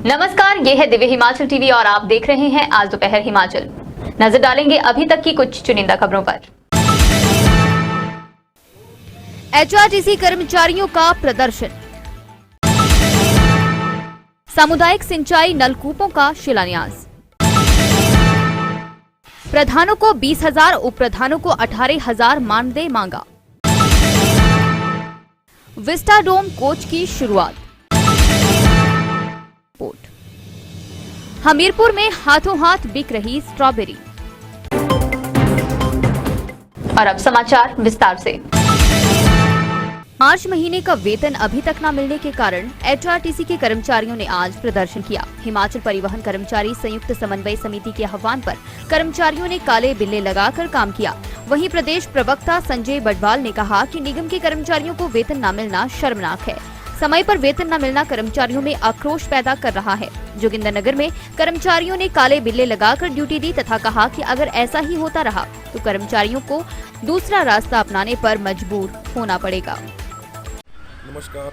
नमस्कार, ये है दिव्य हिमाचल टीवी और आप देख रहे हैं आज दोपहर हिमाचल। नजर डालेंगे अभी तक की कुछ चुनिंदा खबरों पर। एचआरटीसी कर्मचारियों का प्रदर्शन, सामुदायिक सिंचाई नलकूपों का शिलान्यास, प्रधानों को 20,000, उप प्रधानों को 18,000 मानदेय मांगा, विस्टाडोम कोच की शुरुआत। हमीरपुर में हाथों हाथ बिक रही स्ट्रॉबेरी। और अब समाचार विस्तार से। मार्च महीने का वेतन अभी तक न मिलने के कारण एचआरटीसी के कर्मचारियों ने आज प्रदर्शन किया। हिमाचल परिवहन कर्मचारी संयुक्त समन्वय समिति के आह्वान पर कर्मचारियों ने काले बिल्ले लगाकर काम किया। वहीं प्रदेश प्रवक्ता संजय बडवाल ने कहा कि निगम के कर्मचारियों को वेतन न मिलना शर्मनाक है। समय पर वेतन न मिलना कर्मचारियों में आक्रोश पैदा कर रहा है। जोगिंद्रनगर में कर्मचारियों ने काले बिल्ले लगाकर ड्यूटी दी तथा कहा कि अगर ऐसा ही होता रहा तो कर्मचारियों को दूसरा रास्ता अपनाने पर मजबूर होना पड़ेगा। नमस्कार,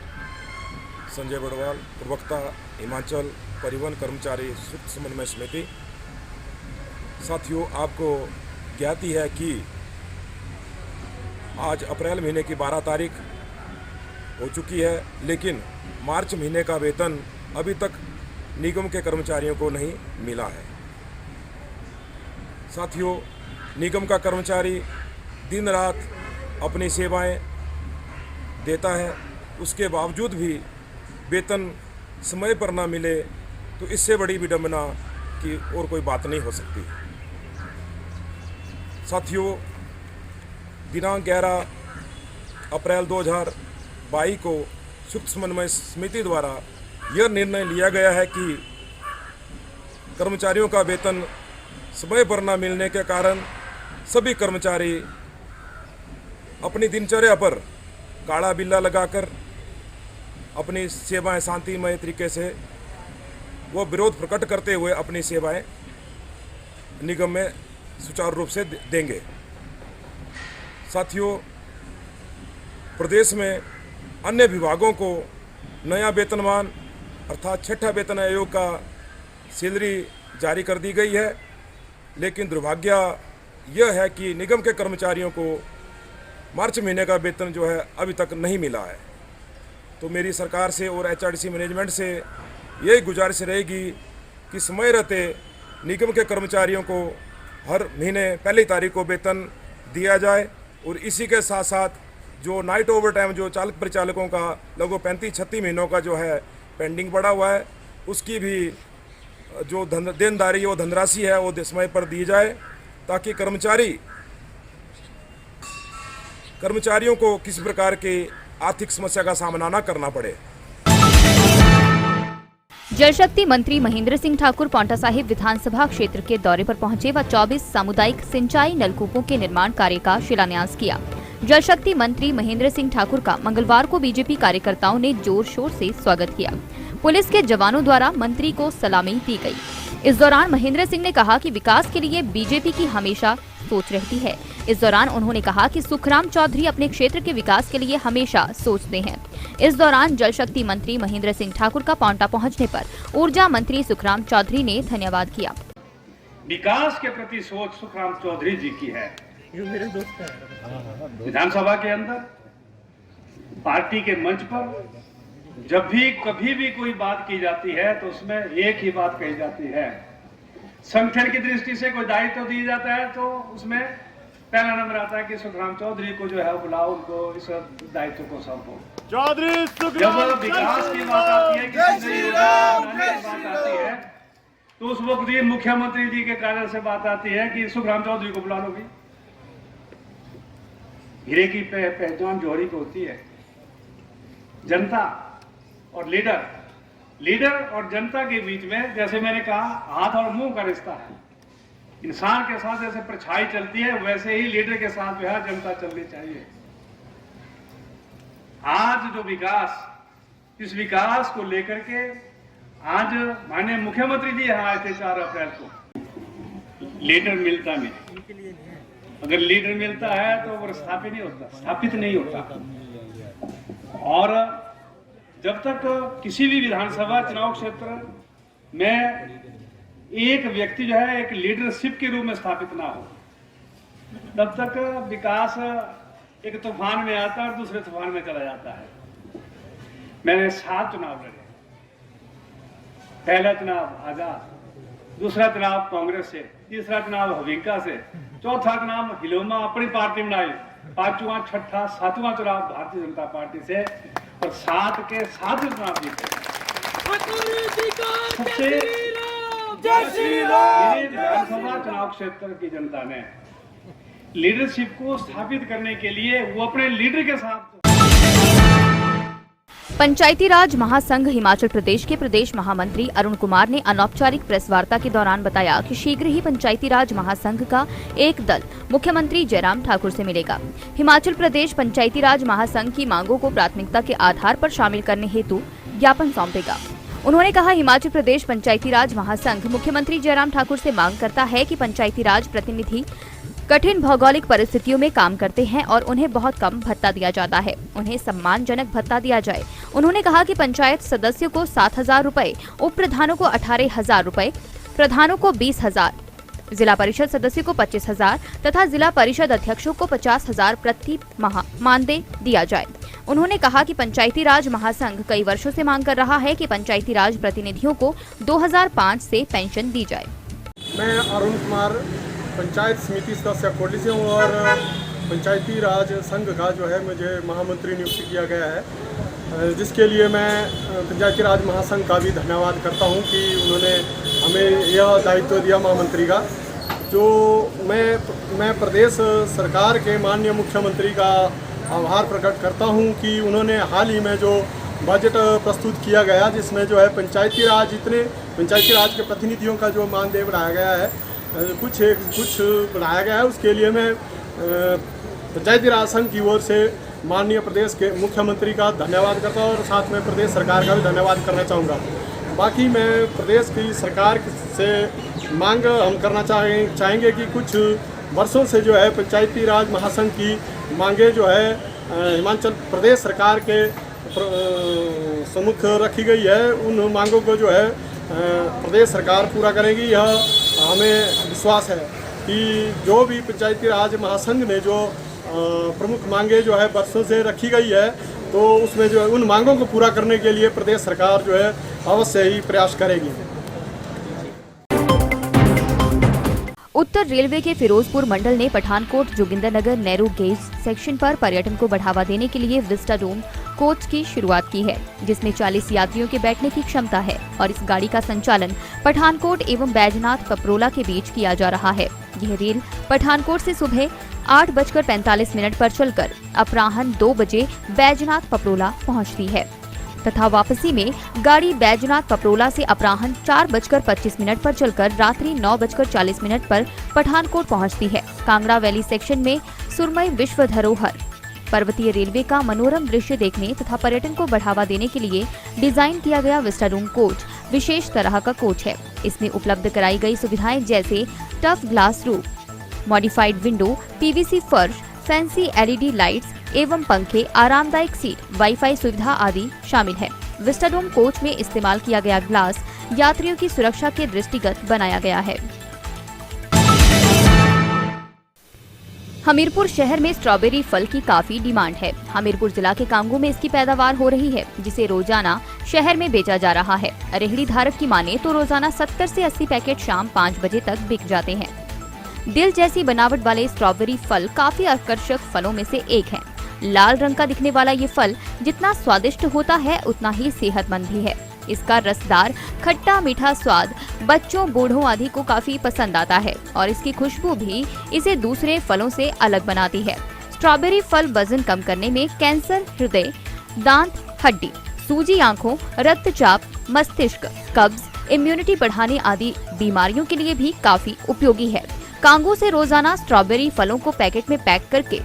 संजय बडवाल, प्रवक्ता हिमाचल परिवहन कर्मचारी संयुक्त समन्वय समिति। साथियों, आपको ज्ञात ही है कि आज अप्रैल महीने की 12 तारीख हो चुकी है, लेकिन मार्च महीने का वेतन अभी तक निगम के कर्मचारियों को नहीं मिला है। साथियों, निगम का कर्मचारी दिन रात अपनी सेवाएं देता है, उसके बावजूद भी वेतन समय पर ना मिले तो इससे बड़ी विडंबना की और कोई बात नहीं हो सकती। साथियों, दिनांक 11 अप्रैल 2022 को संयुक्त समन्वय समिति द्वारा यह निर्णय लिया गया है कि कर्मचारियों का वेतन समय पर न मिलने के कारण सभी कर्मचारी अपनी दिनचर्या पर काला बिल्ला लगाकर अपनी सेवाएं शांतिमय तरीके से वो विरोध प्रकट करते हुए अपनी सेवाएं निगम में सुचारू रूप से देंगे। साथियों, प्रदेश में अन्य विभागों को नया वेतनमान अर्थात छठा वेतन आयोग का सैलरी जारी कर दी गई है, लेकिन दुर्भाग्य यह है कि निगम के कर्मचारियों को मार्च महीने का वेतन जो है अभी तक नहीं मिला है। तो मेरी सरकार से और एचआरटीसी मैनेजमेंट से यही गुजारिश रहेगी कि समय रहते निगम के कर्मचारियों को हर महीने पहली तारीख को वेतन दिया जाए और इसी के साथ साथ जो नाइट ओवर टाइम जो चालक परिचालकों का लगभग 35-36 महीनों का जो है पेंडिंग पड़ा हुआ है, उसकी भी जो देनदारी वो धनराशि है वो समय पर दी जाए, ताकि कर्मचारियों को किसी प्रकार की आर्थिक समस्या का सामना न करना पड़े। जल शक्ति मंत्री महेंद्र सिंह ठाकुर पांवटा साहिब विधानसभा क्षेत्र के दौरे पर पहुंचे व 24 सामुदायिक सिंचाई नलकूपों के निर्माण कार्य का शिलान्यास किया। जल शक्ति मंत्री महेंद्र सिंह ठाकुर का मंगलवार को बीजेपी कार्यकर्ताओं ने जोर शोर से स्वागत किया। पुलिस के जवानों द्वारा मंत्री को सलामी दी गई। इस दौरान महेंद्र सिंह ने कहा कि विकास के लिए बीजेपी की हमेशा सोच रहती है। इस दौरान उन्होंने कहा कि सुखराम चौधरी अपने क्षेत्र के विकास के लिए हमेशा सोचते हैं। इस दौरान जल शक्ति मंत्री महेंद्र सिंह ठाकुर का पांवटा पहुंचने पर ऊर्जा मंत्री सुखराम चौधरी ने धन्यवाद किया। विकास के प्रति सोच सुखराम चौधरी जी की है। विधानसभा के अंदर पार्टी के मंच पर जब भी कभी भी कोई बात की जाती है तो उसमें एक ही बात कही जाती है, संगठन की दृष्टि से कोई दायित्व दिया जाता है तो उसमें पहला नंबर आता है कि सुखराम चौधरी को जो है बुलाओ, उनको इस दायित्व को सौंपो। चौधरी जब विकास की बात आती है, किसी बात आती है तो उस वक्त भी मुख्यमंत्री जी के कार्यालय से बात आती है कि सुखराम चौधरी को बुला लो। भी हीरे की पहचान जौहरी को होती है। जनता और लीडर और जनता के बीच में, जैसे मैंने कहा, हाथ और मुंह का रिश्ता है। इंसान के साथ जैसे परछाई चलती है वैसे ही लीडर के साथ जो है जनता चलनी चाहिए। आज जो विकास, इस विकास को लेकर के आज माननीय मुख्यमंत्री जी यहाँ आए थे 4 अप्रैल को। लीडर मिलता नहीं, अगर लीडर मिलता है तो वो स्थापित नहीं होता। और जब तक किसी भी विधानसभा चुनाव क्षेत्र में एक व्यक्ति जो है एक लीडरशिप के रूप में स्थापित ना हो, तब तक विकास एक तूफान में आता है और दूसरे तूफान में चला जाता है। मैंने 7 चुनाव लड़े। पहला चुनाव आजाद, दूसरा चुनाव कांग्रेस से, तीसरा चुनाव हविका से, चौथा चुनाव हिलोमा अपनी पार्टी बनाई, 5वां, 6ठा, 7वां चुनाव भारतीय जनता पार्टी से और 7 के 7 चुनाव जीते। सबसे विधानसभा चुनाव क्षेत्र की जनता ने लीडरशिप को स्थापित करने के लिए वो अपने लीडर के साथ। पंचायती राज महासंघ हिमाचल प्रदेश के प्रदेश महामंत्री अरुण कुमार ने अनौपचारिक प्रेस वार्ता के दौरान बताया कि शीघ्र ही पंचायती राज महासंघ का एक दल मुख्यमंत्री जयराम ठाकुर से मिलेगा। हिमाचल प्रदेश पंचायती राज महासंघ की मांगों को प्राथमिकता के आधार पर शामिल करने हेतु ज्ञापन सौंपेगा। उन्होंने कहा, हिमाचल प्रदेश पंचायती राज महासंघ मुख्यमंत्री जयराम ठाकुर से मांग करता है कि पंचायती राज प्रतिनिधि कठिन भौगोलिक परिस्थितियों में काम करते हैं और उन्हें बहुत कम भत्ता दिया जाता है, उन्हें सम्मानजनक भत्ता दिया जाए। उन्होंने कहा कि पंचायत सदस्यों को 7,000 रुपए, उप प्रधानों को 18,000 रुपए, प्रधानों को 20,000, जिला परिषद सदस्यों को 25,000 तथा जिला परिषद अध्यक्षों को 50,000 प्रति माह मानदेय दिया जाए। उन्होंने कहा कि पंचायती राज महासंघ कई वर्षों से मांग कर रहा है कि पंचायती राज प्रतिनिधियों को 2005 से पेंशन दी जाए। मैं अरुण कुमार, पंचायत समिति सदस्य कोटली से हूँ और पंचायती राज संघ का जो है मुझे महामंत्री नियुक्त किया गया है, जिसके लिए मैं पंचायती राज महासंघ का भी धन्यवाद करता हूँ कि उन्होंने हमें यह दायित्व दिया महामंत्री का। जो मैं प्रदेश सरकार के माननीय मुख्यमंत्री का आभार प्रकट करता हूँ कि उन्होंने हाल ही में जो बजट प्रस्तुत किया गया, जिसमें जो है पंचायती राज के प्रतिनिधियों का जो मानदेय बढ़ाया गया है, कुछ बढ़ाया गया है, उसके लिए मैं पंचायती राज संघ की ओर से माननीय प्रदेश के मुख्यमंत्री का धन्यवाद करता हूँ और साथ में प्रदेश सरकार का भी धन्यवाद करना चाहूँगा। बाकी मैं प्रदेश की सरकार से मांग हम करना चाहेंगे कि कुछ वर्षों से जो है पंचायती राज महासंघ की मांगे जो है हिमाचल प्रदेश सरकार के सम्मुख रखी गई है, उन मांगों को जो है प्रदेश सरकार पूरा करेगी। यह हमें विश्वास है कि जो भी पंचायती राज महासंघ ने जो प्रमुख मांगे जो है वर्षों से रखी गई है, तो उसमें जो है उन मांगों को पूरा करने के लिए प्रदेश सरकार जो है अवश्य ही प्रयास करेगी। उत्तर रेलवे के फिरोजपुर मंडल ने Pathankot Jogindernagar narrow gauge section पर पर्यटन को बढ़ावा देने के लिए विस्टाडोम कोच की शुरुआत की है, जिसमें 40 यात्रियों के बैठने की क्षमता है और इस गाड़ी का संचालन पठानकोट एवं बैजनाथ पपरोला के बीच किया जा रहा है। यह रेल पठानकोट से सुबह 8:45 पर चलकर अपराह्न 2 बजे बैजनाथ पपरोला पहुंचती है तथा वापसी में गाड़ी बैजनाथ पपरोला से अपराह्न 4:25 पर चलकर रात्रि 9:40 पर पठानकोट पहुंचती है। कांगड़ा वैली सेक्शन में सुरमई विश्व धरोहर पर्वतीय रेलवे का मनोरम दृश्य देखने तथा पर्यटन को बढ़ावा देने के लिए डिजाइन किया गया विस्टाडोम कोच विशेष तरह का कोच है। इसमें उपलब्ध कराई गई सुविधाएं जैसे tough glass roof, modified window, PVC फर्श, फैंसी एलईडी लाइट्स एवं पंखे, आरामदायक सीट, वाईफाई सुविधा आदि शामिल है। विस्टाडोम कोच में इस्तेमाल किया गया ग्लास यात्रियों की सुरक्षा के दृष्टिगत बनाया गया है। हमीरपुर शहर में स्ट्रॉबेरी फल की काफी डिमांड है। हमीरपुर जिला के कांगू में इसकी पैदावार हो रही है, जिसे रोजाना शहर में बेचा जा रहा है। रेहड़ी धारक की माने तो रोजाना 70 से 80 पैकेट शाम 5 बजे तक बिक जाते हैं। दिल जैसी बनावट वाले स्ट्रॉबेरी फल काफी आकर्षक फलों में से एक है। लाल रंग का दिखने वाला ये फल जितना स्वादिष्ट होता है उतना ही सेहतमंद भी है। इसका रसदार खट्टा मीठा स्वाद बच्चों, बूढ़ों आदि को काफी पसंद आता है और इसकी खुशबू भी इसे दूसरे फलों से अलग बनाती है। स्ट्रॉबेरी फल वजन कम करने में कैंसर, हृदय, दांत, हड्डी, सूजी आंखों, रक्तचाप, मस्तिष्क, कब्ज, इम्यूनिटी बढ़ाने आदि बीमारियों के लिए भी काफी उपयोगी है। कांगू से रोजाना स्ट्रॉबेरी फलों को पैकेट में पैक करके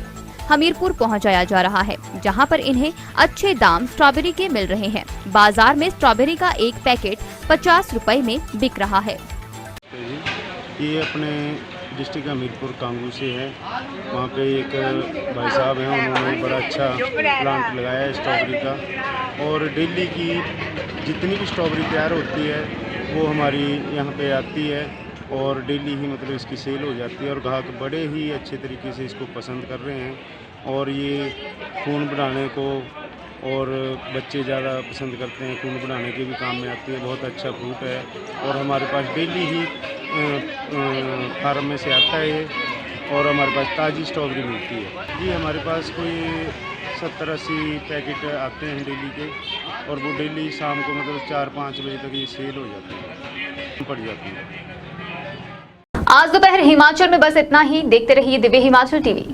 हमीरपुर पहुंचाया जा रहा है, जहां पर इन्हें अच्छे दाम स्ट्रॉबेरी के मिल रहे हैं। बाजार में स्ट्रॉबेरी का एक पैकेट 50 रुपए में बिक रहा है। ये अपने डिस्ट्रिक्ट हमीरपुर कांगू से है। वहाँ पे एक भाई साहब हैं, उन्होंने बड़ा अच्छा प्लांट लगाया है स्ट्रॉबेरी का। और दिल्ली की जितनी भी स्ट्रॉबेरी तैयार होती है वो हमारी यहाँ पे आती है और डेली ही मतलब इसकी सेल हो जाती है और ग्राहक बड़े ही अच्छे तरीके से इसको पसंद कर रहे हैं। और ये खून बढ़ाने को और बच्चे ज़्यादा पसंद करते हैं, खून बढ़ाने के भी काम में आती है। बहुत अच्छा फ्रूट है और हमारे पास डेली ही फार्म में से आता है ये और हमारे पास ताज़ी स्ट्रॉबेरी मिलती है। जी हमारे पास कोई 70-80 पैकेट आते हैं डेली के और वो डेली शाम को मतलब 4-5 बजे तक ये सेल हो जाती है, पड़ जाती है। आज दोपहर हिमाचल में बस इतना ही। देखते रहिए दिव्य हिमाचल टीवी।